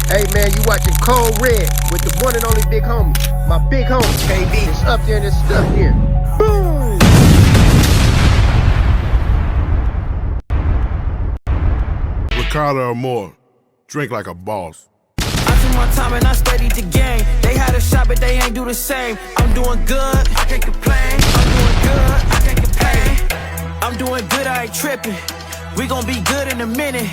Hey man, you watching Cold Red with the one and only big homie. My big homie, KB. It's up there and it's stuck here. Boom! Ricardo or more, drink like a boss. I took my time and I studied the game. They had a shot, but they ain't do the same. I'm doing good, I can't complain. I'm doing good, I can't complain. I'm doing good, I ain't tripping. We gon' be good in a minute.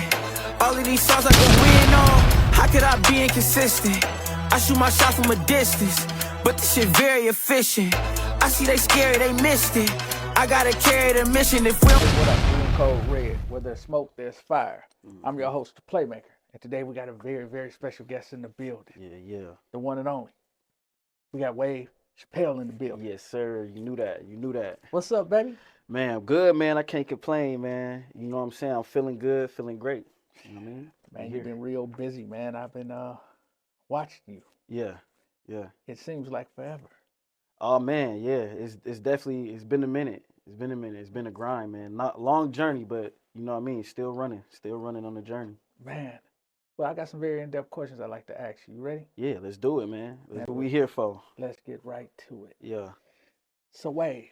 All of these songs I can win on. How could I be inconsistent? I shoot my shot from a distance, but this shit very efficient. I see they scary, they missed it. I gotta carry the mission if we don't. What up, doing Cold Red? Where there's smoke, there's fire. I'm your host, the Playmaker, and today we got a very, very special guest in the building. Yeah. The one and only. We got Wave Chapelle in the building. Yes, sir. You knew that. What's up, baby? Man, I'm good, man. I can't complain, man. You know what I'm saying? I'm feeling good, feeling great. You know what I mean? Man, you've been real busy, man. I've been watching you. Yeah. It seems like forever. Oh man, yeah. It's been a minute. It's been a grind, man. Not long journey, but you know what I mean? Still running on the journey. Man. Well, I got some very in-depth questions I'd like to ask you. You ready? Yeah, let's do it, man. That's what we here for. Let's get right to it. Yeah. So, Wave,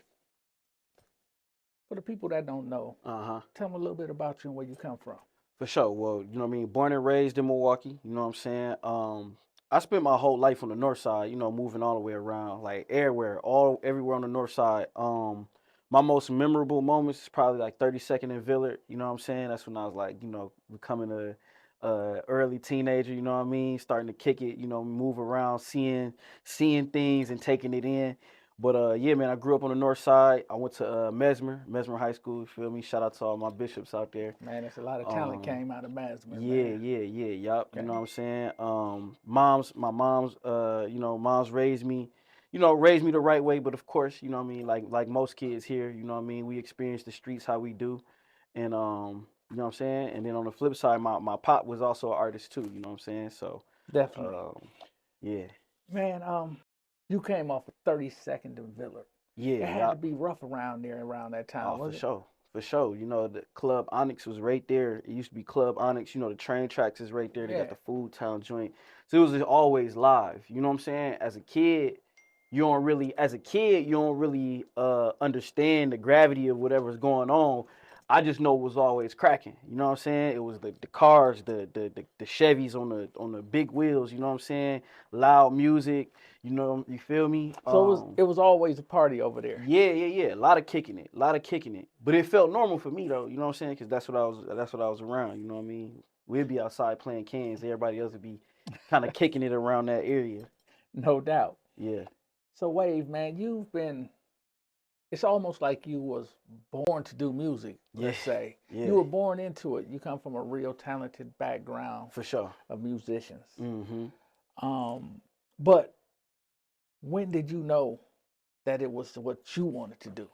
for the people that don't know, tell them a little bit about you and where you come from. For sure. Well, you know what I mean? Born and raised in Milwaukee, you know what I'm saying? I spent my whole life on the north side, you know, moving all the way around, like everywhere on the north side. My most memorable moments is probably like 32nd and Villard, you know what I'm saying? That's when I was like, you know, becoming a early teenager, you know what I mean? Starting to kick it, you know, move around, seeing things and taking it in. But yeah, man, I grew up on the north side. I went to Mesmer High School, you feel me? Shout out to all my bishops out there. Man, there's a lot of talent came out of Mesmer. Yup. Okay. You know what I'm saying? My mom's, you know, mom's raised me the right way, but of course, you know what I mean, like most kids here, you know what I mean, we experience the streets how we do. And you know what I'm saying? And then on the flip side, my pop was also an artist too, you know what I'm saying? So Definitely. yeah. Man, you came off of 32nd and Villard. Yeah. It had to be rough around there around that time, Oh, wasn't for sure. You know, the Club Onyx was right there. It used to be Club Onyx. You know, the train tracks is right there. They got the Food Town joint. So it was just always live. You know what I'm saying? As a kid, you don't really understand the gravity of whatever's going on. I just know it was always cracking. You know what I'm saying? It was the cars, the Chevys on the big wheels, you know what I'm saying? Loud music, you know, you feel me? So it was always a party over there. Yeah. A lot of kicking it. But it felt normal for me though, you know what I'm saying? Because that's what I was around, you know what I mean? We'd be outside playing cans, everybody else would be kind of kicking it around that area. No doubt. Yeah. So Wave, man, it's almost like you was born to do music, let's say. Yeah. You were born into it. You come from a real talented background For sure. of musicians. Mm-hmm. But when did you know that it was what you wanted to do?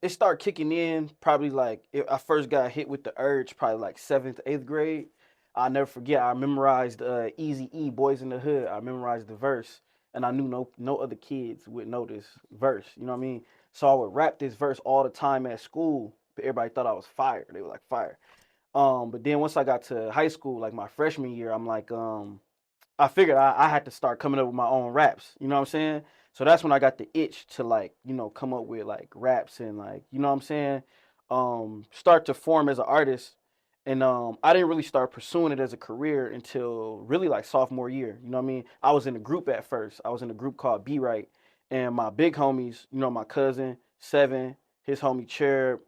It started kicking in probably like I first got hit with the urge probably like 7th, 8th grade. I'll never forget. I memorized Easy-E, Boys in the Hood. I memorized the verse, and I knew no other kids would know this verse. You know what I mean? So I would rap this verse all the time at school. But everybody thought I was fire. They were like fire. But then once I got to high school, like my freshman year, I'm like, I figured I had to start coming up with my own raps. You know what I'm saying? So that's when I got the itch to like, you know, come up with like raps and like, you know what I'm saying? Start to form as an artist. And I didn't really start pursuing it as a career until really like sophomore year. You know what I mean? I was in a group at first. I was in a group called Be Right. And my big homies, you know, my cousin, Seven, his homie Cherub,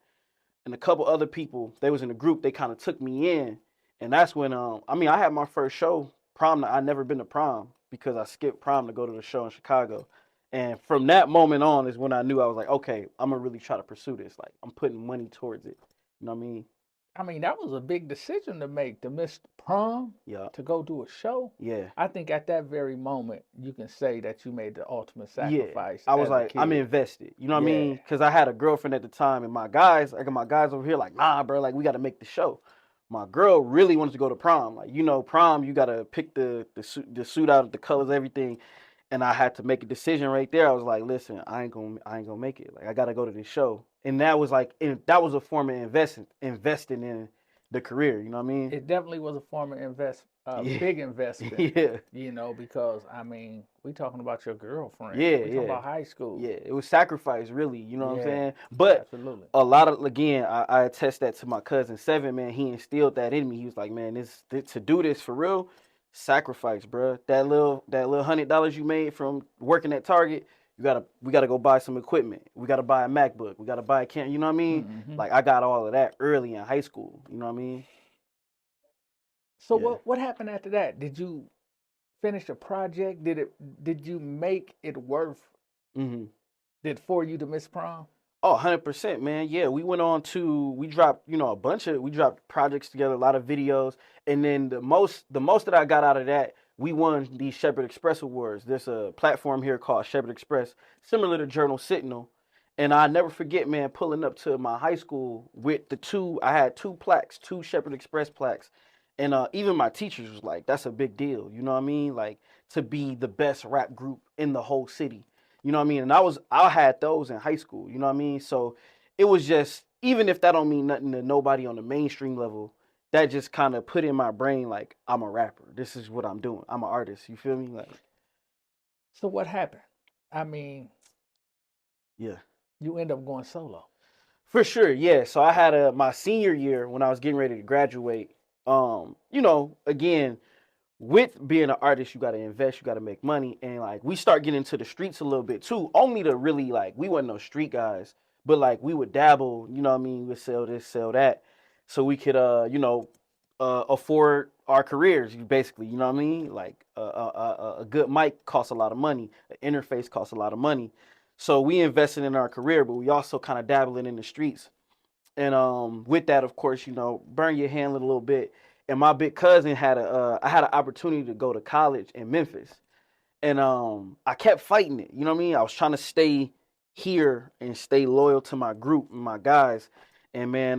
and a couple other people, they was in a group. They kind of took me in. And that's when, I had my first show, prom. I'd never been to prom because I skipped prom to go to the show in Chicago. And from that moment on is when I knew I was like, okay, I'm going to really try to pursue this. Like, I'm putting money towards it. You know what I mean? I mean, that was a big decision to make, to miss prom, to go do a show. Yeah. I think at that very moment, you can say that you made the ultimate sacrifice. I was like, I'm invested. You know what I mean? Because I had a girlfriend at the time, and my guys over here like, nah, bro, like, we got to make the show. My girl really wanted to go to prom. Like, you know, prom, you got to pick the suit out, the colors, everything. And I had to make a decision right there. I was like, listen, I ain't gonna make it. Like, I gotta go to this show. And that was like, that was a form of investing in the career. You know what I mean? It definitely was a form of Yeah. big investment. Yeah. You know, because I mean, we talking about your girlfriend. Yeah, We talking about high school. Yeah, it was sacrifice, really. You know what I'm Yeah, saying? But absolutely. a lot of, again, I attest that to my cousin Seven, man. He instilled that in me. He was like, man, to do this for real, sacrifice, bro. That little $100 you made from working at Target, we gotta go buy some equipment. We gotta buy a MacBook. We gotta buy a camera. You know what I mean? Mm-hmm. Like I got all of that early in high school. You know what I mean? So Yeah. what happened after that? Did you finish a project? Did you make it worth Mm-hmm. it for you to miss prom? Oh, 100%, man. Yeah, we went on to, we dropped, we dropped projects together, a lot of videos. And then the most that I got out of that, we won the Shepherd Express Awards. There's a platform here called Shepherd Express, similar to Journal Sentinel. And I never forget, man, pulling up to my high school with I had two plaques, two Shepherd Express plaques. And even my teachers was like, that's a big deal. You know what I mean? Like, to be the best rap group in the whole city. You know what I mean? And I had those in high school, you know what I mean? So it was just, even if that don't mean nothing to nobody on the mainstream level, that just kind of put in my brain like, I'm a rapper. This is what I'm doing. I'm an artist. You feel me? Like, So what happened? I mean, yeah. you end up going solo. For sure, yeah. So I had my senior year when I was getting ready to graduate. Again, with being an artist, you got to invest, you got to make money. And like, we start getting into the streets a little bit too, only to really, like, we wasn't no street guys, but like, we would dabble, you know what I mean? We'd sell this, sell that. So we could, afford our careers, basically, you know what I mean? Like, a good mic costs a lot of money. An interface costs a lot of money. So we invested in our career, but we also kind of dabbling in the streets. And with that, of course, burn your hand a little bit. And my big cousin I had an opportunity to go to college in Memphis. And I kept fighting it. You know what I mean? I was trying to stay here and stay loyal to my group and my guys. And man,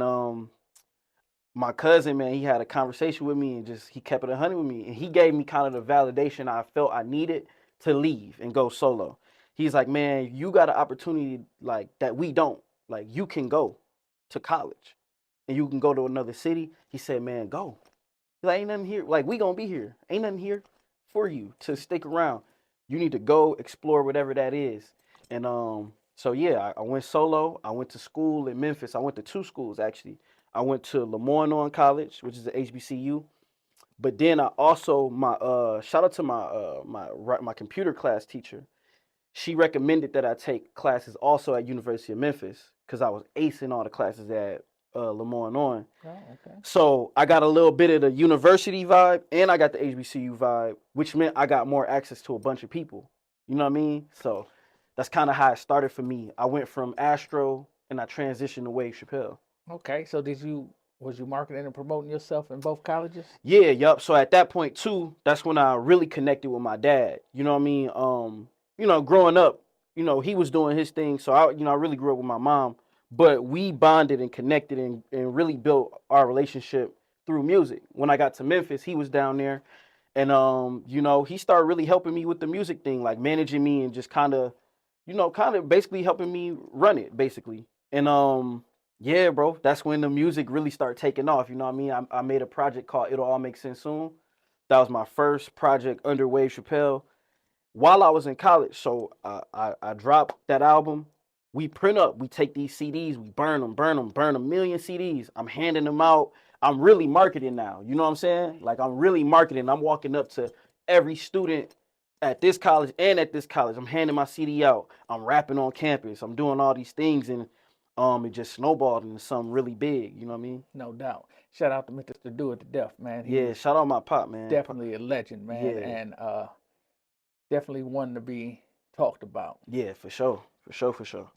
my cousin, man, he had a conversation with me and he kept it 100 with me. And he gave me kind of the validation I felt I needed to leave and go solo. He's like, man, you got an opportunity like that we don't. Like, you can go to college and you can go to another city. He said, man, go. Like, ain't nothing here. Like, we gonna be here. Ain't nothing here for you to stick around. You need to go explore whatever that is. And so yeah, I went solo. I went to school in Memphis. I went to two schools actually. I went to Lemoyne College, which is a HBCU. But then I also shout out to my computer class teacher. She recommended that I take classes also at University of Memphis because I was acing all the classes at Lemoyne. Oh, okay. So I got a little bit of the university vibe and I got the HBCU vibe, which meant I got more access to a bunch of people. You know what I mean? So that's kind of how it started for me. I went from Astro and I transitioned to Wave Chapelle. Okay, so was you marketing and promoting yourself in both colleges? Yeah, yup. So at that point too, that's when I really connected with my dad. You know what I mean? Growing up, he was doing his thing. So I really grew up with my mom, but we bonded and connected and really built our relationship through music. When I got to Memphis, he was down there and, he started really helping me with the music thing, like managing me and just kind of basically helping me run it basically. And, yeah, bro, that's when the music really started taking off. You know what I mean? I made a project called It'll All Make Sense Soon. That was my first project under Wave Chapelle while I was in college. So I dropped that album. We print up, we take these CDs, we burn a million CDs. I'm handing them out. I'm really marketing now. You know what I'm saying? Like, I'm really marketing. I'm walking up to every student at this college and at this college. I'm handing my CD out. I'm rapping on campus. I'm doing all these things, and it just snowballed into something really big. You know what I mean? No doubt. Shout out to Mr. Do It to Death, man. Yeah, shout out my pop, man. Definitely a legend, man. Yeah. And definitely one to be talked about. Yeah, for sure. For sure.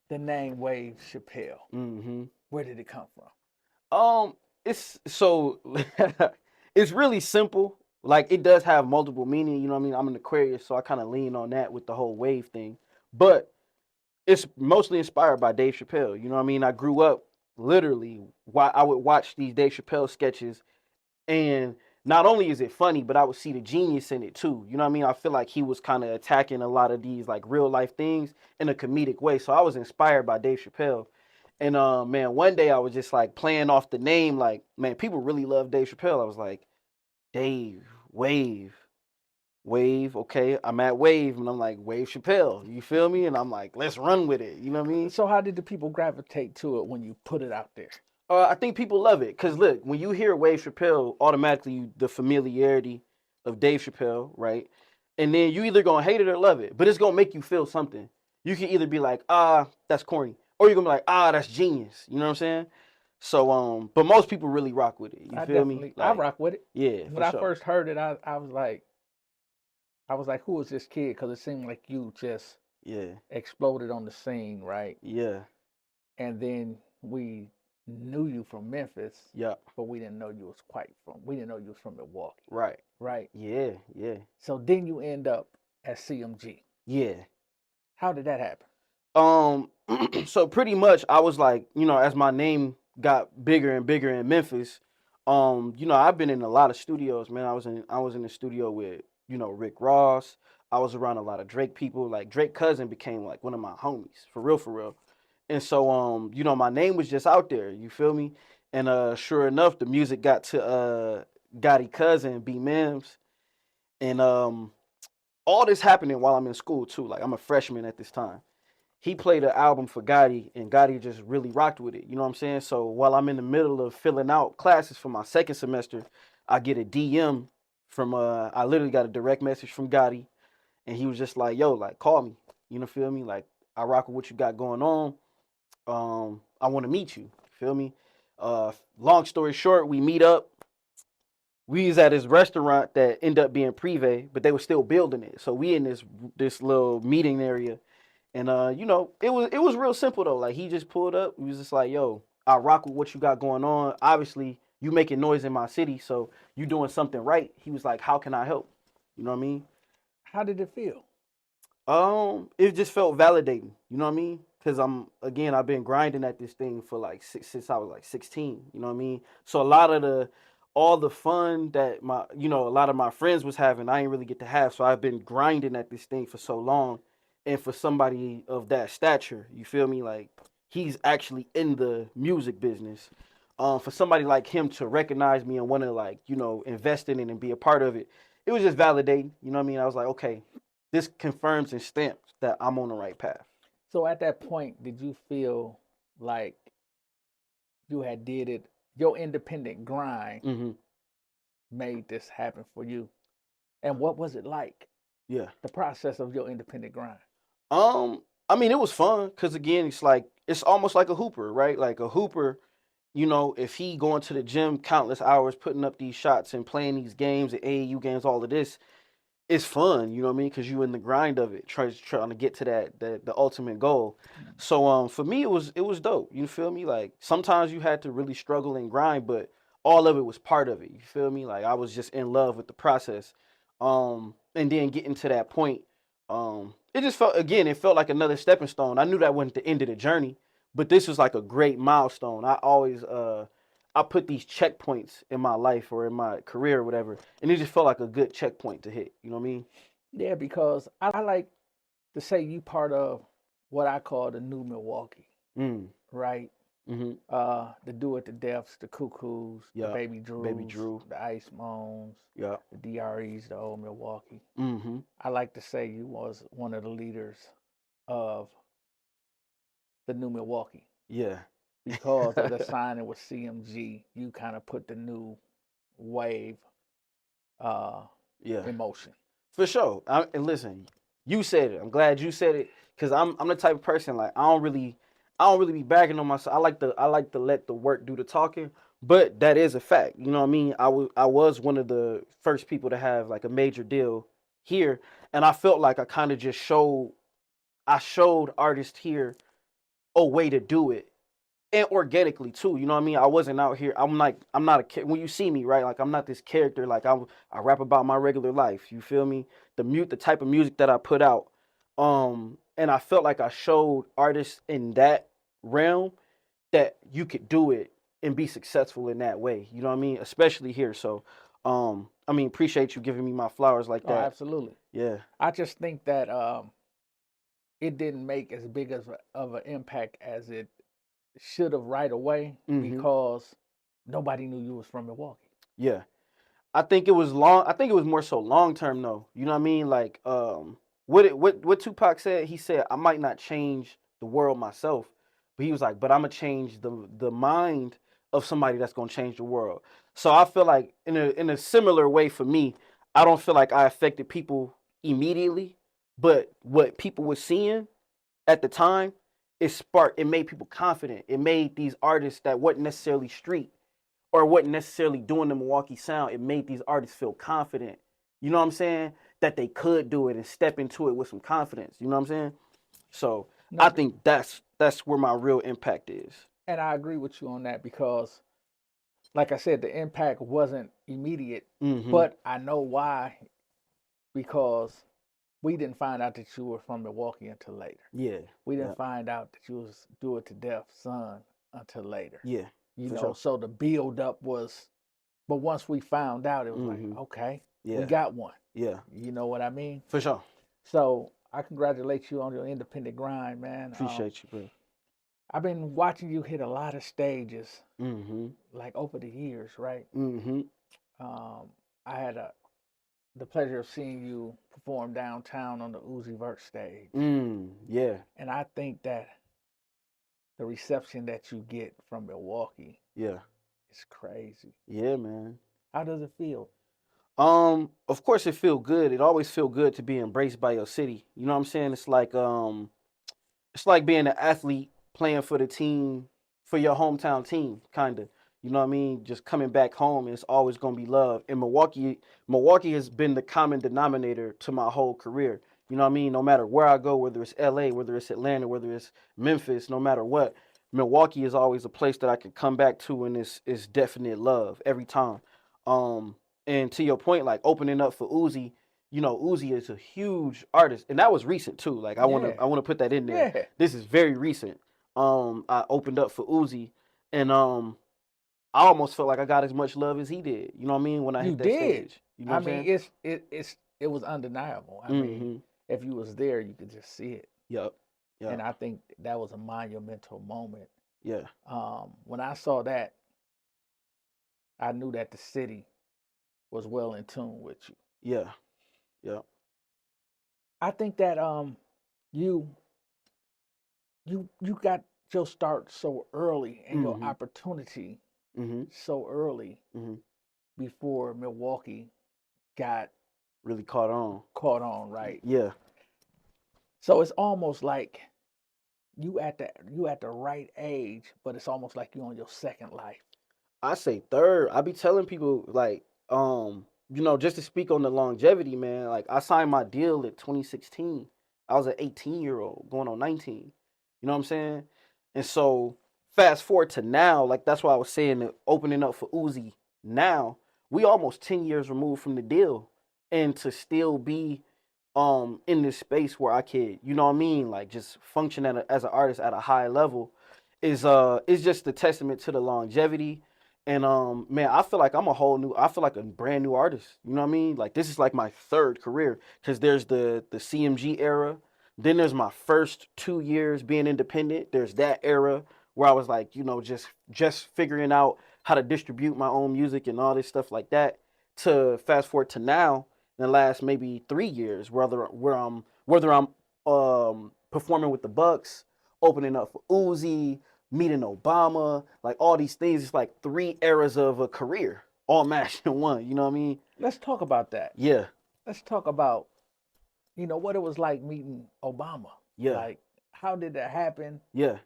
The name Wave Chapelle. Mm-hmm. Where did it come from? It's so it's really simple. Like, it does have multiple meaning, you know what I mean? I'm an Aquarius, so I kind of lean on that with the whole wave thing. But it's mostly inspired by Dave Chappelle. You know what I mean? I grew up literally while I would watch these Dave Chappelle sketches, and not only is it funny, but I would see the genius in it too. You know what I mean? I feel like he was kind of attacking a lot of these like real life things in a comedic way. So I was inspired by Dave Chappelle. And man, one day I was just like playing off the name, like, man, people really love Dave Chappelle. I was like, Dave, Wave, okay. I'm at Wave, and I'm like, Wave Chappelle, you feel me? And I'm like, let's run with it. You know what I mean? So how did the people gravitate to it when you put it out there? I think people love it because look, when you hear Wave Chappelle, automatically the familiarity of Dave Chappelle, right? And then you either gonna hate it or love it, but it's gonna make you feel something. You can either be like, that's corny, or you're gonna be like, that's genius. You know what I'm saying? So, but most people really rock with it. You feel me? I Like, rock with it. yeah. When I first heard it, I was like, who is this kid? Because it seemed like you just exploded on the scene, right? Yeah. And then we knew you from Memphis. Yeah. But we didn't know you was from Milwaukee. Right. Right. Yeah. Yeah. So then you end up at CMG. Yeah. How did that happen? So pretty much I was like, as my name got bigger and bigger in Memphis, I've been in a lot of studios, man. I was in the studio with, Rick Ross. I was around a lot of Drake people. Like Drake cousin became like one of my homies, for real, for real. And so my name was just out there, you feel me? And sure enough, the music got to Gotti cousin, B Mims. And all this happening while I'm in school too. Like I'm a freshman at this time. He played an album for Gotti, and Gotti just really rocked with it. You know what I'm saying? So while I'm in the middle of filling out classes for my second semester, I get a DM from I literally got a direct message from Gotti, and he was just like, "Yo, like call me. You know, feel me? Like I rock with what you got going on. I want to meet you. Feel me? Long story short, we meet up. We was at this restaurant that ended up being Privé, but they were still building it. So we in this little meeting area. And it was real simple though. Like he just pulled up. He was just like, "Yo, I rock with what you got going on. Obviously, you making noise in my city, so you doing something right." He was like, "How can I help?" You know what I mean? How did it feel? It just felt validating. You know what I mean? Because I've been grinding at this thing for like since I was like 16. You know what I mean? So a lot of all the fun that a lot of my friends was having, I ain't really get to have. So I've been grinding at this thing for so long. And for somebody of that stature, you feel me? Like he's actually in the music business. For somebody like him to recognize me and want to invest in it and be a part of it, it was just validating. You know what I mean? I was like, okay, this confirms and stamps that I'm on the right path. So at that point, did you feel like you had did it? Your independent grind made this happen for you, and what was it like? Yeah, the process of your independent grind. It was fun because again, it's almost like a hooper, right? Like a hooper, if he going to the gym countless hours, putting up these shots and playing these games, the AAU games, all of this, it's fun, you know what I mean? Because you in the grind of it, trying to get to the ultimate goal. So for me, it was dope. You feel me? Like sometimes you had to really struggle and grind, but all of it was part of it. You feel me? Like I was just in love with the process. And then getting to that point, it felt like another stepping stone. I knew that wasn't the end of the journey, but this was like a great milestone. I always I put these checkpoints in my life or in my career or whatever, and it just felt like a good checkpoint to hit. You know what I mean? Yeah, because I like to say you part of what I call the new Milwaukee, right? Mm-hmm. The Do It to Deaths, the COOGIs, the Baby Drews, the Ice Moans, the DREs, the old Milwaukee. Mm-hmm. I like to say you was one of the leaders of the new Milwaukee. Yeah. Because of the signing with CMG, you kind of put the new wave in motion. For sure. And listen, you said it. I'm glad you said it because I'm the type of person like I don't really be bagging on myself. I like to let the work do the talking, but that is a fact. You know what I mean? I was one of the first people to have like a major deal here, and I felt like I kind of just showed artists here a way to do it. And organically too, you know what I mean? I wasn't out here. I'm not when you see me, right? Like I'm not this character. Like I rap about my regular life. You feel me? The type of music that I put out. And I felt like I showed artists in that realm that you could do it and be successful in that way. You know what I mean? Especially here. So, appreciate you giving me my flowers like that. Oh, absolutely. Yeah. I just think that it didn't make as big of an impact as it should have right away because nobody knew you was from Milwaukee. Yeah. I think it was long. I think it was more so long term though. You know what I mean? Like what Tupac said. He said, "I might not change the world myself, but he was like, but I'm gonna change the mind of somebody that's gonna change the world." So I feel like in a similar way for me, I don't feel like I affected people immediately, but what people were seeing at the time, it made people confident. It made these artists that wasn't necessarily street or wasn't necessarily doing the Milwaukee sound, it made these artists feel confident. You know what I'm saying? That they could do it and step into it with some confidence. You know what I'm saying? So No, I think that's where my real impact is. and I agree with you on that because, like I said, the impact wasn't immediate, but I know why. Because we didn't find out that you were from Milwaukee until later. Yeah. We didn't find out that you was Do It to Death's son until later. Yeah. You for know, sure. so the build up was, but once we found out, it was like, okay, Yeah. we got one. Yeah. You know what I mean? For sure. So I congratulate you on your independent grind, man. Appreciate you, bro. I've been watching you hit a lot of stages, Mm-hmm. like over the years, right? Mm-hmm. I had the pleasure of seeing you perform downtown on the Uzi Vert stage. Yeah. And I think that the reception that you get from Milwaukee Yeah. is crazy. Yeah, man. How does it feel? Of course it feel good. It always feel good to be embraced by your city. You know what I'm saying? It's like being an athlete playing for the team, for your hometown team, kinda. You know what I mean? Just coming back home, and it's always gonna be love. And Milwaukee has been the common denominator to my whole career. You know what I mean? No matter where I go, whether it's LA, whether it's Atlanta, whether it's Memphis, no matter what, Milwaukee is always a place that I can come back to, and it's definite love every time. And to your point, like opening up for Uzi, you know, Uzi is a huge artist, and that was recent too. Like I wanna put that in there. Yeah. This is very recent. I opened up for Uzi, and I almost felt like I got as much love as he did. You know what I mean? When I You hit that did. stage. You know I what I'm mean, saying? it was undeniable. I mean, if you was there, you could just see it. Yep. Yep. And I think that was a monumental moment. Yeah. When I saw that, I knew that the city was well in tune with you. Yeah. Yeah. I think that you got your start so early and your opportunity so early before Milwaukee got Really caught on. right? Yeah. So it's almost like you at the right age, but it's almost like you on your second life. I say third. I be telling people like, you know, just to speak on the longevity, man. Like I signed my deal at 2016. I was an 18-year-old going on 19. You know what I'm saying? And so fast forward to now, like that's why I was saying that opening up for Uzi now, we almost 10 years removed from the deal. And to still be in this space where I could, you know what I mean, like just function as an artist at a high level is just a testament to the longevity. And man, I feel like I feel like a brand new artist. You know what I mean? Like this is like my third career because there's the CMG era. Then there's my first 2 years being independent. There's that era where I was like, you know, just figuring out how to distribute my own music and all this stuff like that. To fast forward to now, in the last maybe 3 years, whether I'm performing with the Bucks, opening up for Uzi, meeting Obama, like all these things. It's like 3 eras of a career all mashed in one. You know what I mean? Let's talk about that. Yeah. Let's talk about, you know, what it was like meeting Obama. Yeah. Like, how did that happen? Yeah.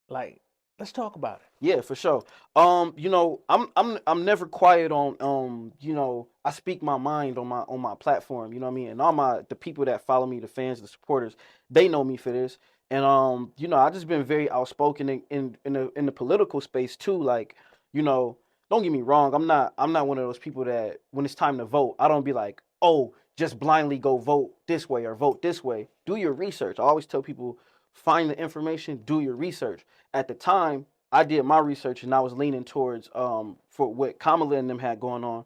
Like, let's talk about it. Yeah, for sure. You know, I'm never quiet on you know, I speak my mind on my platform, you know what I mean? And all the people that follow me, the fans, the supporters, they know me for this. And you know, I just been very outspoken in the political space too. Like, you know, don't get me wrong, I'm not one of those people that when it's time to vote, I don't be like, oh, just blindly go vote this way or vote this way. Do your research. I always tell people, find the information, do your research. At the time, I did my research and I was leaning towards for what Kamala and them had going on.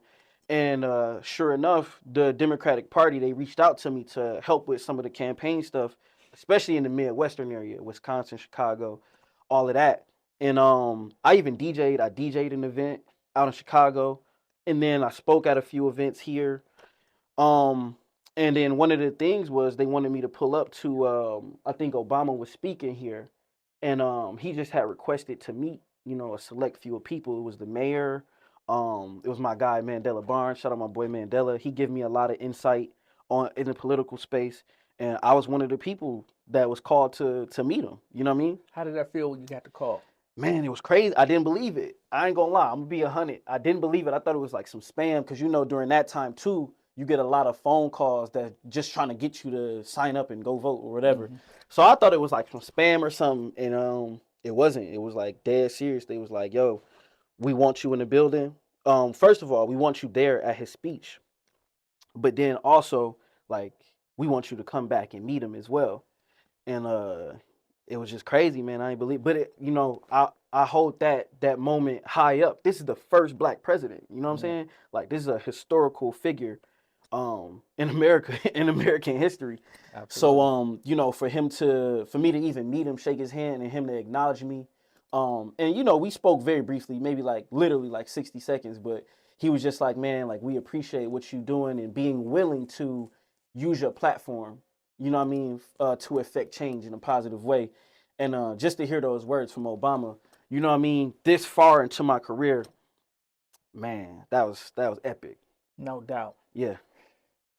And sure enough, the Democratic Party, they reached out to me to help with some of the campaign stuff, especially in the Midwestern area, Wisconsin, Chicago, all of that. And I even DJ'd. I DJ'd an event out in Chicago, and then I spoke at a few events here. Um, and then one of the things was they wanted me to pull up to I think Obama was speaking here, and he just had requested to meet, you know, a select few of people. It was the mayor, it was my guy Mandela Barnes. Shout out my boy Mandela. He gave me a lot of insight on in the political space, and I was one of the people that was called to meet him. You know what I mean? How did that feel when you got the call? Man, it was crazy. I didn't believe it. I ain't gonna lie. I'm gonna be 100. I didn't believe it. I thought it was like some spam because you know during that time too, you get a lot of phone calls that just trying to get you to sign up and go vote or whatever. So I thought it was like some spam or something, and it wasn't. It was like dead serious. They was like, "Yo, we want you in the building. First of all, we want you there at his speech, but then also like we want you to come back and meet him as well." And it was just crazy, man. I ain't believe, but it, you know, I hold that moment high up. This is the first black president. You know what I'm saying? Like this is a historical figure, in America, in American history. Absolutely. So you know, for me to even meet him, shake his hand, and him to acknowledge me, and you know, we spoke very briefly, maybe like literally like 60 seconds, but he was just like, man, like we appreciate what you're doing and being willing to use your platform, you know what I mean, to affect change in a positive way. And just to hear those words from Obama, you know what I mean, this far into my career, man, that was epic. No doubt. Yeah.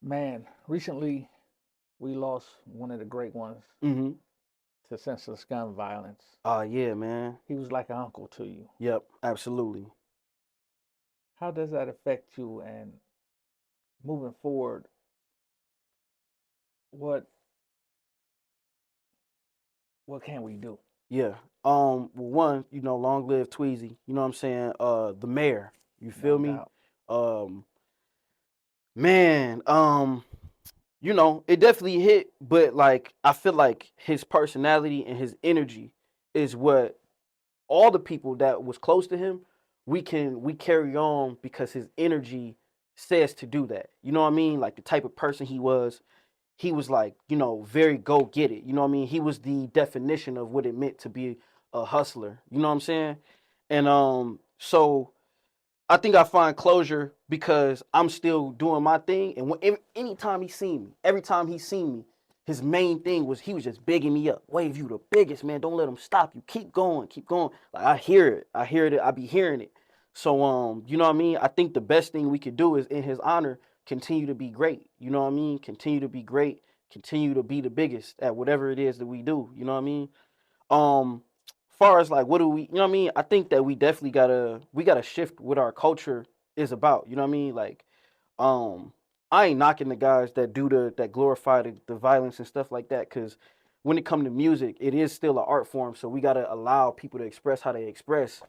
Man, recently we lost one of the great ones Mm-hmm. to senseless gun violence. Yeah, man. He was like an uncle to you. Yep, absolutely. How does that affect you? And moving forward, what can we do? Yeah. Well, one, you know, long live Tweezy. You know what I'm saying? The mayor. You feel No me? doubt. Man, you know, it definitely hit, but like I feel like his personality and his energy is what all the people that was close to him, we carry on because his energy says to do that. You know what I mean? Like the type of person he was like, you know, very go get it. You know what I mean? He was the definition of what it meant to be a hustler. You know what I'm saying? And so I think I find closure because I'm still doing my thing. And anytime he seen me, every time he seen me, his main thing was he was just bigging me up. Wave, you the biggest, man. Don't let him stop you. Keep going, keep going. Like I hear it. I be hearing it. So you know what I mean? I think the best thing we could do is in his honor, continue to be great. You know what I mean? Continue to be great. Continue to be the biggest at whatever it is that we do. You know what I mean? Far as like what do we, you know what I mean? I think that we definitely gotta shift what our culture is about. You know what I mean? Like, I ain't knocking the guys that that glorify the violence and stuff like that, because when it comes to music, it is still an art form. So we gotta allow people to express how they express.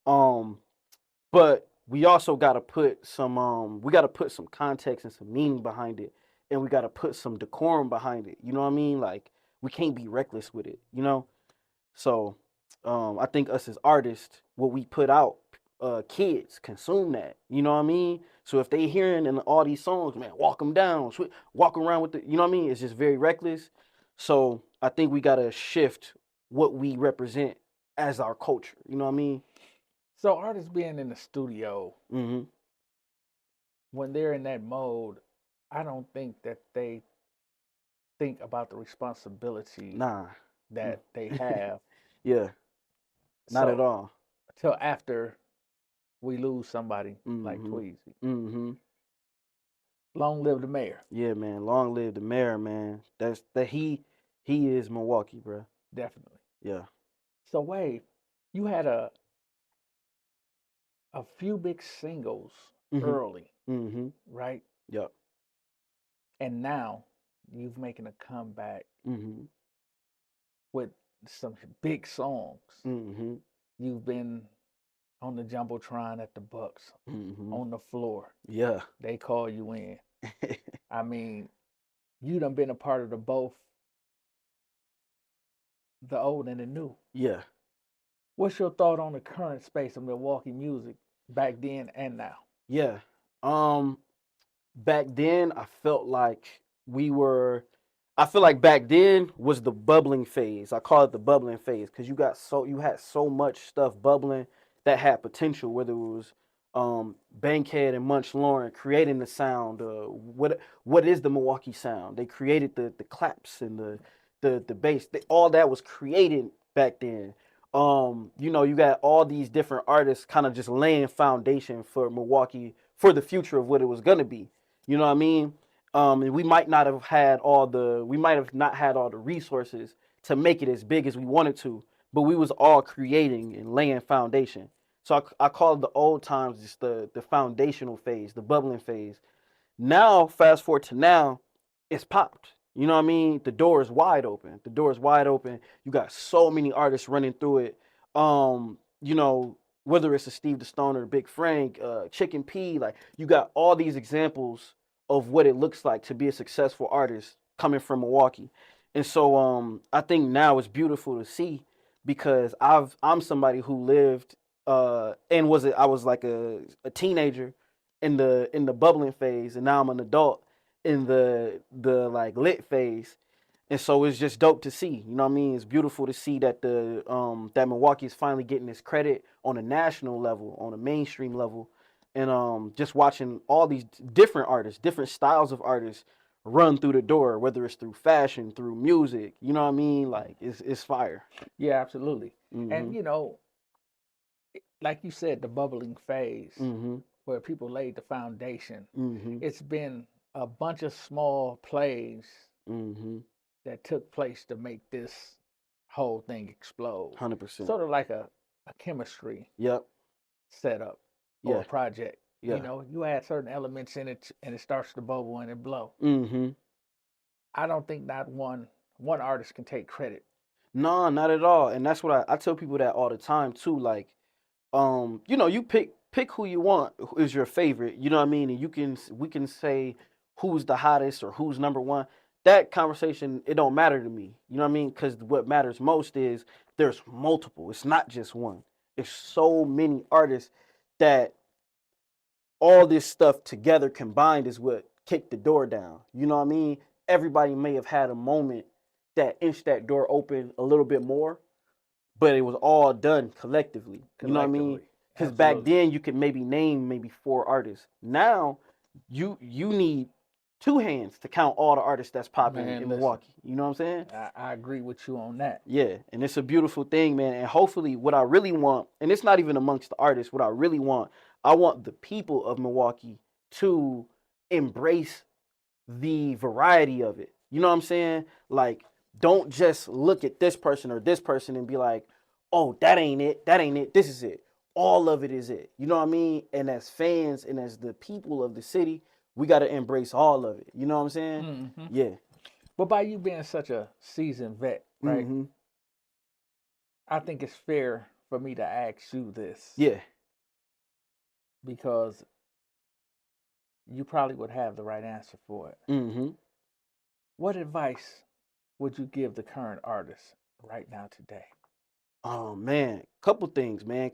But we also gotta put some context and some meaning behind it, and we gotta put some decorum behind it. You know what I mean? Like we can't be reckless with it. You know? So I think us as artists, what we put out, kids consume that. You know what I mean? So if they hearing in all these songs, man, walk them down, walk around with the, you know what I mean? It's just very reckless. So I think we gotta shift what we represent as our culture. You know what I mean? So artists being in the studio, Mm-hmm. when they're in that mode, I don't think that they think about the responsibility Nah. that they have. Yeah. Not at So, all. till after we lose somebody like Mhm. Tweezy. Mm-hmm. Long live the mayor. Yeah, man. Long live the mayor, man. He is Milwaukee, bro. Definitely. Yeah. So Wave, you had a few big singles Mm-hmm. early, Mm-hmm. right? Yep. And now you've making a comeback Mm-hmm. with some big songs. Mm-hmm. You've been on the Jumbotron at the Bucks, Mm-hmm. on the floor. Yeah. They call you in. I mean, you done been a part of both the old and the new. Yeah. What's your thought on the current space of Milwaukee music back then and now? Yeah. Back then I felt like we were I feel like back then was the bubbling phase. I call it the bubbling phase because you had so much stuff bubbling that had potential. Whether it was Bankhead and Munch Lauren creating the sound. What is the Milwaukee sound? They created the claps and the bass. All that was created back then. You know, you got all these different artists kind of just laying foundation for Milwaukee for the future of what it was gonna be. You know what I mean? And we might not have had we might have not had all the resources to make it as big as we wanted to, but we was all creating and laying foundation. So I call it the old times just the foundational phase, the bubbling phase. Now, fast forward to now, it's popped. You know what I mean? The door is wide open. The door is wide open. You got so many artists running through it. You know, whether it's a Steve the Stoner, Big Frank, Chicken P, like you got all these examples of what it looks like to be a successful artist coming from Milwaukee. And so I think now it's beautiful to see because I'm somebody who lived and I was like a teenager in the bubbling phase, and now I'm an adult in the like lit phase. And so it's just dope to see. You know what I mean? It's beautiful to see that that Milwaukee is finally getting its credit on a national level, on a mainstream level. And just watching all these different artists, different styles of artists run through the door, whether it's through fashion, through music, you know what I mean? Like it's fire. Yeah, absolutely. Mm-hmm. And you know, like you said, the bubbling phase Mm-hmm. where people laid the foundation. Mm-hmm. It's been a bunch of small plays Mm-hmm. that took place to make this whole thing explode. 100%. Sort of like a chemistry Yep. setup or Yeah. a project. Yeah. You know, you add certain elements in it and it starts to bubble and it blow. Mm-hmm. I don't think not one artist can take credit. No, not at all. And that's what I tell people that all the time too. Like, you know, you pick who you want, who is your favorite. You know what I mean? And we can say who's the hottest or who's number one. That conversation, it don't matter to me. You know what I mean? Because what matters most is there's multiple. It's not just one. There's so many artists that all this stuff together combined is what kicked the door down. You know what I mean? Everybody may have had a moment that inched that door open a little bit more, but it was all done collectively. You know what I mean? Because back then you could name maybe 4 artists. Now you need 2 hands to count all the artists that's popping in Milwaukee. You know what I'm saying? I agree with you on that. Yeah, and it's a beautiful thing, man. And hopefully what I really want, and it's not even amongst the artists, what I really want, I want the people of Milwaukee to embrace the variety of it. You know what I'm saying? Like, don't just look at this person or this person and be like, oh, that ain't it, this is it. All of it is it. You know what I mean? And as fans and as the people of the city, we got to embrace all of it. You know what I'm saying? Mm-hmm. Yeah. But by you being such a seasoned vet, right? Mm-hmm. I think it's fair for me to ask you this. Yeah. Because you probably would have the right answer for it. Mm-hmm. What advice would you give the current artists right now today? Oh man, couple things, man.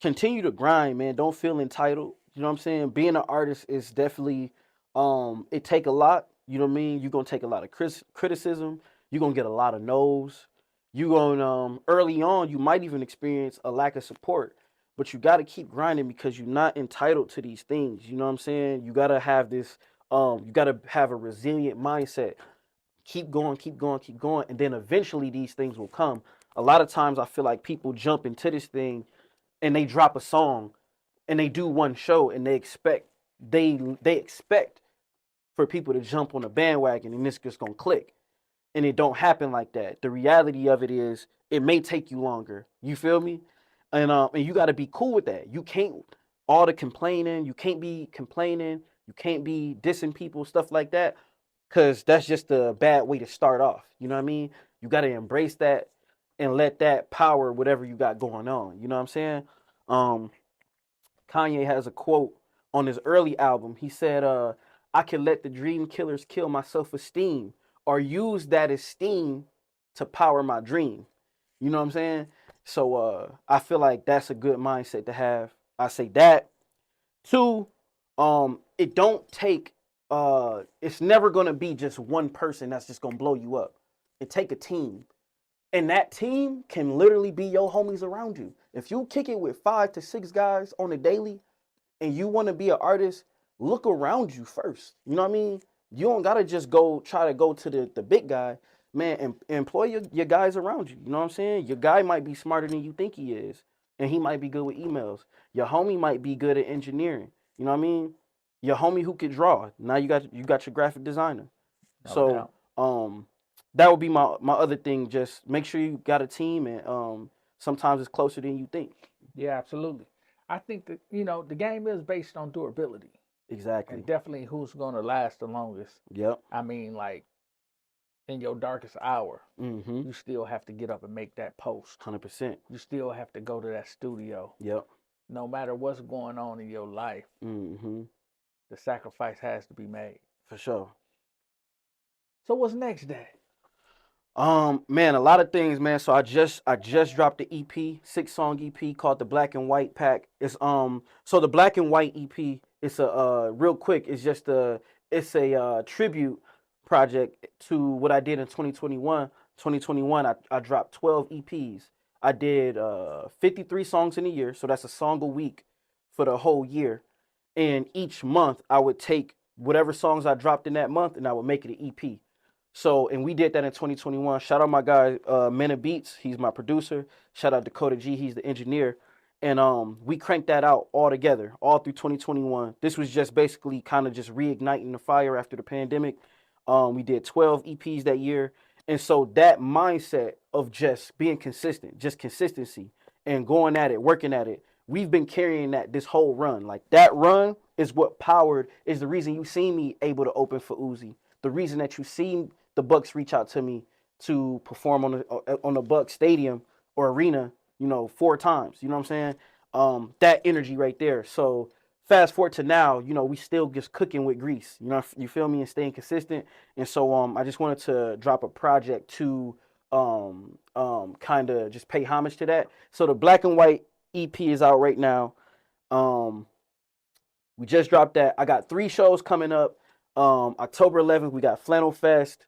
Continue to grind, man. Don't feel entitled. You know what I'm saying? Being an artist is definitely it take a lot. You know what I mean? You're gonna take a lot of criticism. You're gonna get a lot of no's. You gonna early on, you might even experience a lack of support. But you gotta keep grinding because you're not entitled to these things. You know what I'm saying? You gotta have this, you gotta have a resilient mindset. Keep going, and then eventually these things will come. A lot of times I feel like people jump into this thing and they drop a song and they do one show and they expect for people to jump on a bandwagon and it's just gonna click. And it don't happen like that. The reality of it is it may take you longer. You feel me? And you gotta be cool with that. You can't all the complaining, you can't be complaining, you can't be dissing people, stuff like that. Because that's just a bad way to start off. You know what I mean? You got to embrace that and let that power whatever you got going on. You know what I'm saying? Kanye has a quote on his early album. He said, I can let the dream killers kill my self-esteem or use that esteem to power my dream. You know what I'm saying? So I feel like that's a good mindset to have. I say that. 2, it don't take it's never gonna be just one person that's just gonna blow you up. It take a team. And that team can literally be your homies around you. If you kick it with 5 to 6 guys on a daily and you want to be an artist, look around you first. You know what I mean? You don't got to just try to go to the big guy. Man, and employ your guys around you. You know what I'm saying? Your guy might be smarter than you think he is. And he might be good with emails. Your homie might be good at engineering. You know what I mean? Your homie who could draw. Now you got your graphic designer. No doubt. That would be my other thing. Just make sure you got a team, and sometimes it's closer than you think. Yeah, absolutely. I think that, the game is based on durability. Exactly. And definitely who's going to last the longest. Yep. I mean, like, in your darkest hour, Mm-hmm. you still have to get up and make that post. 100%. You still have to go to that studio. Yep. No matter what's going on in your life, Mm-hmm. the sacrifice has to be made. For sure. So what's next, Dad? Man, a lot of things, man. So I just dropped the EP, 6-song EP called the Black and White Pack. It's so the Black and White EP, it's a real quick, it's a tribute project to what I did in 2021. 2021, I dropped 12 EPs. I did 53 songs in a year, so that's a song a week for the whole year. And each month I would take whatever songs I dropped in that month and I would make it an EP. So, and we did that in 2021. Shout out my guy, Men of Beats. He's my producer. Shout out G.O.A.T. He's the engineer. And we cranked that out all together, all through 2021. This was just basically kind of just reigniting the fire after the pandemic. We did 12 EPs that year. And so that mindset of just being consistent, just consistency and going at it, working at it, we've been carrying that this whole run. Like that run is what is the reason you see me able to open for Uzi. The reason that you see the Bucks reach out to me to perform on the Bucks stadium or arena, 4 times. You know what I'm saying? That energy right there. So fast forward to now, we still just cooking with grease. You feel me? And staying consistent. And so I just wanted to drop a project to kind of just pay homage to that. So the Black and White EP is out right now. We just dropped that. I got 3 shows coming up. October 11th, we got Flannel Fest.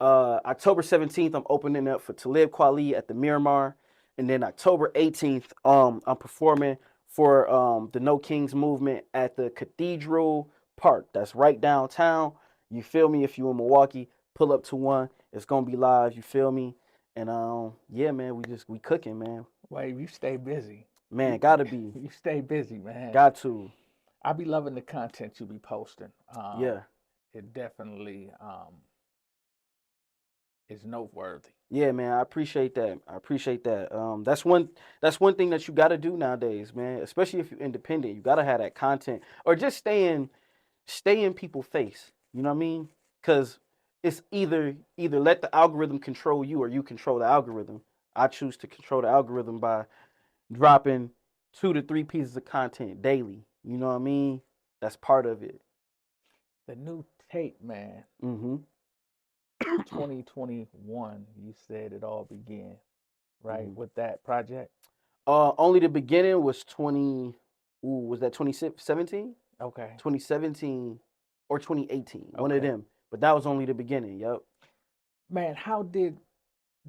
October 17th, I'm opening up for Talib Kweli at the Miramar. And then October 18th, I'm performing for the No Kings movement at the Cathedral Park. That's right downtown. You feel me? If you in Milwaukee, pull up to one. It's gonna be live. You feel me? And yeah, man, we cooking, man. Wave, you stay busy. Man, gotta be. You stay busy, man. Got to. I be loving the content you be posting. Yeah. It definitely is noteworthy. Yeah, man, I appreciate that. That's one thing that you got to do nowadays, man. Especially if you're independent, you got to have that content, or just stay in people's face. You know what I mean? Because it's either let the algorithm control you or you control the algorithm. I choose to control the algorithm by dropping 2 to 3 pieces of content daily. You know what I mean? That's part of it. The new tape, man. Mm-hmm. 2021, you said it all began, right? With that project? Only the beginning was was that 2017? Okay. 2017 or 2018, one Okay. of them. But that was only the beginning, yep. Man, how did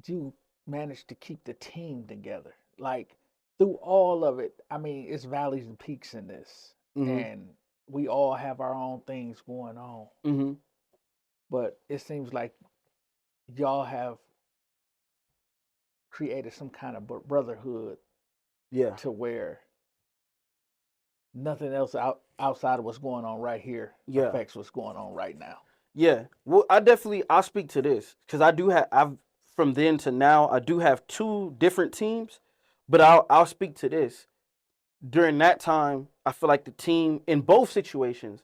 you manage to keep the team together? Like, through all of it, I mean, it's valleys and peaks in this. Mhm. And we all have our own things going on. Mm-hmm. But it seems like y'all have created some kind of brotherhood Yeah. to where nothing else outside of what's going on right here Yeah. affects what's going on right now. Yeah. Well, I'll speak to this because I've from then to now, I do have 2 different teams, but I'll speak to this. During that time, I feel like the team in both situations,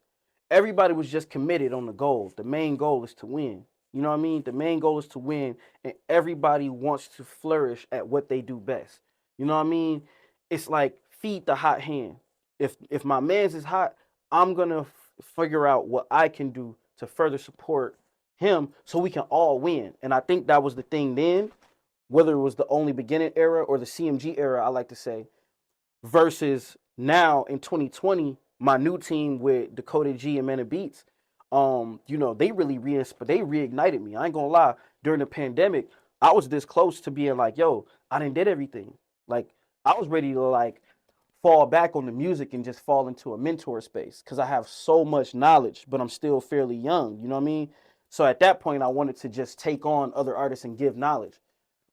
everybody was just committed on the goal. The main goal is to win. You know what I mean? The main goal is to win, and everybody wants to flourish at what they do best. You know what I mean? It's like feed the hot hand. If my man's is hot, I'm gonna figure out what I can do to further support him so we can all win. And I think that was the thing then, whether it was the Only Beginning era or the CMG era, I like to say, versus now in 2020, my new team with G.O.A.T and Men of Beats, you know, they really they reignited me. I ain't gonna lie. During the pandemic, I was this close to being like, yo, I done did everything. Like, I was ready to like fall back on the music and just fall into a mentor space because I have so much knowledge, but I'm still fairly young. You know what I mean? So at that point, I wanted to just take on other artists and give knowledge.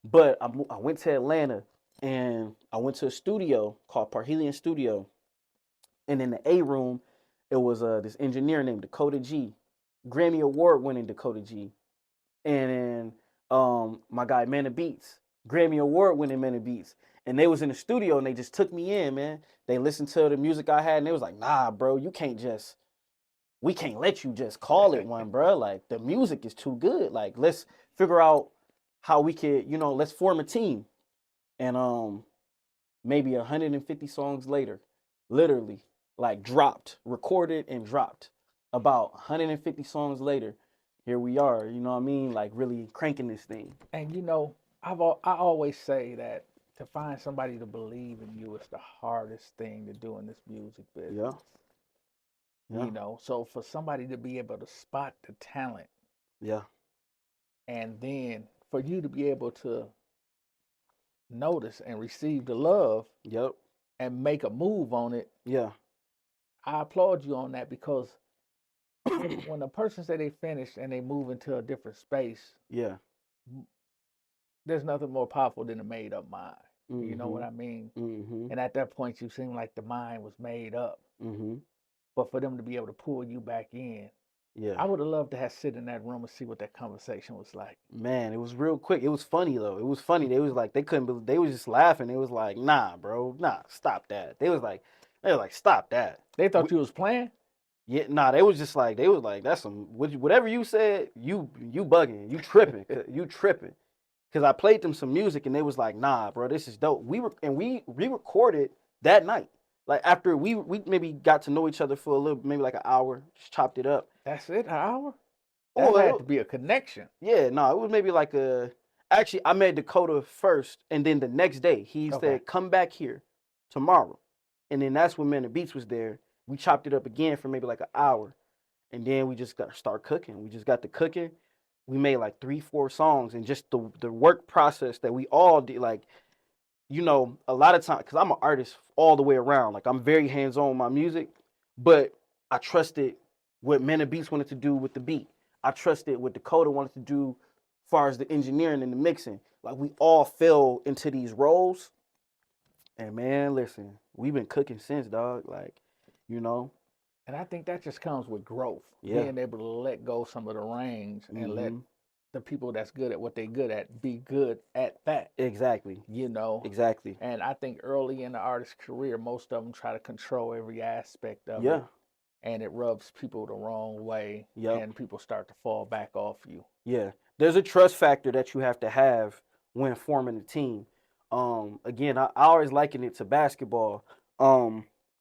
But I went to Atlanta and I went to a studio called Parhelion Studio. And in the A room, it was this engineer named G.O.A.T, Grammy Award winning G.O.A.T. And then my guy Mana Beats, Grammy Award winning Mana Beats. And they was in the studio and they just took me in, man. They listened to the music I had and they was like, nah, bro, we can't let you just call it one, bro. Like, the music is too good. Like, let's figure out how we could, you know, let's form a team. And maybe 150 songs later, literally, like, recorded and dropped. About 150 songs later, here we are, you know what I mean? Like, really cranking this thing. And you know, I always say that to find somebody to believe in you is the hardest thing to do in this music business. Yeah. You know, so for somebody to be able to spot the talent, Yeah. and then for you to be able to notice and receive the love, Yep. and make a move on it, Yeah. I applaud you on that, because when a person say they finished and they move into a different space, Yeah. there's nothing more powerful than a made up mind. You know what I mean? Mm-hmm. And at that point, you seem like the mind was made up. Mm-hmm. But for them to be able to pull you back in, Yeah. I would have loved to have sit in that room and see what that conversation was like. Man, it was real quick. It was funny though. It was funny. They was like, they couldn't believe, they was just laughing. It was like, nah, bro, nah, stop that. They was like, stop that. They thought you was playing? Yeah, nah, they was just like, that's some, whatever you said, you bugging, you tripping, you tripping. Cause I played them some music and they was like, nah, bro, this is dope. We re-recorded that night. Like, after we maybe got to know each other for a little, maybe like an hour, just chopped it up. That's it, an hour? Oh, That had to be a connection. yeah, no, it was maybe like actually, I met Dakota first, and then the next day, he said, come back here tomorrow. And then that's when Man of Beats was there. We chopped it up again for maybe like an hour. And then we just got to start cooking. We just got to cooking. We made like 3-4 songs, and just the work process that we all did, like, you know, a lot of times, because I'm an artist all the way around. Like, I'm very hands-on with my music, but I trusted what Man of Beats wanted to do with the beat. I trusted what Dakota wanted to do as far as the engineering and the mixing. Like, we all fell into these roles. And man, listen, we've been cooking since, dog. Like, you know. And I think that just comes with growth. Yeah. Being able to let go some of the reins and let Mm-hmm. the people that's good at what they good at be good at that. Exactly. You know? Exactly. And I think early in the artist's career, most of them try to control every aspect of Yeah. it. And it rubs people the wrong way. Yep. And people start to fall back off you. Yeah. There's a trust factor that you have to have when forming a team. Again, I always liken it to basketball.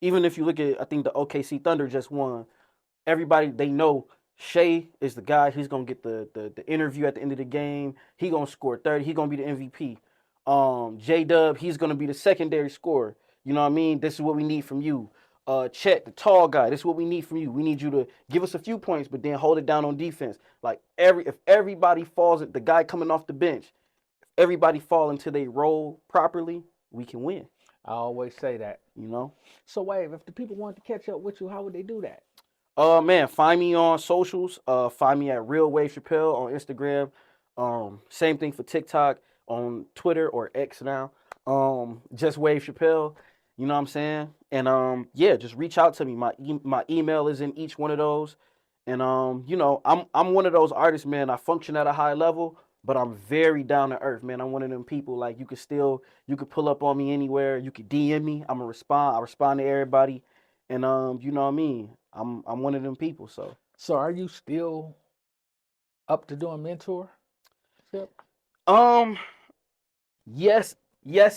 Even if you look at, I think the OKC Thunder just won. Everybody, they know Shea is the guy. He's gonna get the interview at the end of the game. He gonna score 30. He gonna be the MVP. J-Dub, he's gonna be the secondary scorer. You know what I mean? This is what we need from you. Chet, the tall guy, this is what we need from you. We need you to give us a few points, but then hold it down on defense. Like, if everybody falls, the guy coming off the bench, if everybody fall into their role properly, we can win. I always say that. You know? So, Wave, if the people want to catch up with you, how would they do that? Man, find me on socials. Find me at Real Wave Chapelle on Instagram. Same thing for TikTok, on Twitter or X now. Just Wave Chapelle. You know what I'm saying? And yeah, just reach out to me. My email is in each one of those. And you know, I'm one of those artists, man. I function at a high level, but I'm very down to earth, man. I'm one of them people, like, you could pull up on me anywhere. You could DM me. I respond to everybody. And you know what I mean? I'm one of them people, so. So are you still up to doing mentorship? Yes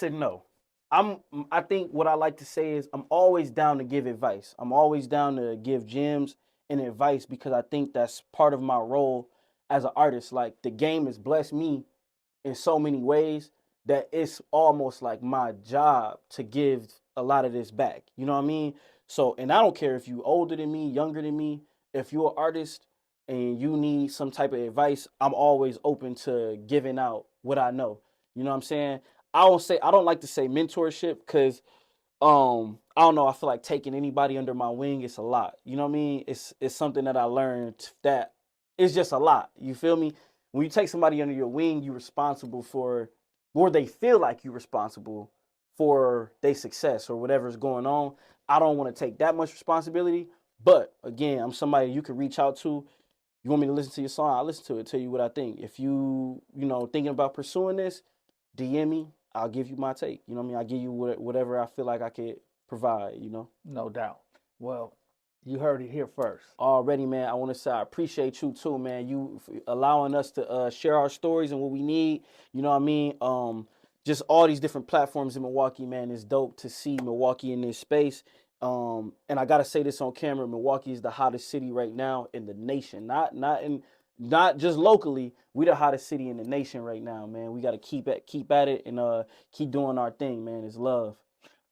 and no. I think what I like to say is I'm always down to give advice. I'm always down to give gems and advice, because I think that's part of my role as an artist. Like, the game has blessed me in so many ways that it's almost like my job to give a lot of this back. You know what I mean? So, and I don't care if you older than me, younger than me, if you're an artist, and you need some type of advice, I'm always open to giving out what I know. You know what I'm saying? I don't like to say mentorship because I don't know, I feel like taking anybody under my wing, it's a lot. You know what I mean? It's something that I learned that it's just a lot. You feel me? When you take somebody under your wing, you're responsible for, or they feel like you're responsible for their success or whatever's going on. I don't want to take that much responsibility. But again, I'm somebody you can reach out to. You want me to listen to your song? I'll listen to it, tell you what I think. If you thinking about pursuing this, DM me. I'll give you my take. You know what I mean? I'll give you whatever I feel like I could provide, you know? No doubt. Well, you heard it here first. Already, man, I want to say I appreciate you too, man. You allowing us to share our stories and what we need. You know what I mean? Just all these different platforms in Milwaukee, man, it's dope to see Milwaukee in this space. And I gotta say this on camera: Milwaukee is the hottest city right now in the nation. Not just locally. We the hottest city in the nation right now, man. We gotta keep at it and keep doing our thing, man. It's love.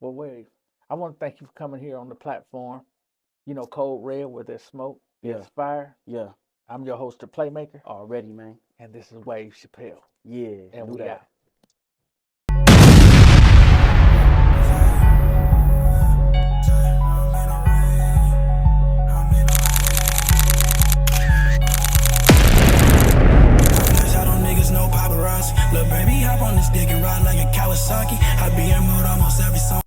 Well, Wave, I want to thank you for coming here on the platform. You know, Code Red, where there's smoke, there's fire. Yeah. I'm your host, the Playmaker. Already, man. And this is Wave Chapelle. Yeah. And we out. No paparazzi. Look, baby, hop on this dick and ride like a Kawasaki. I be in mood almost every song.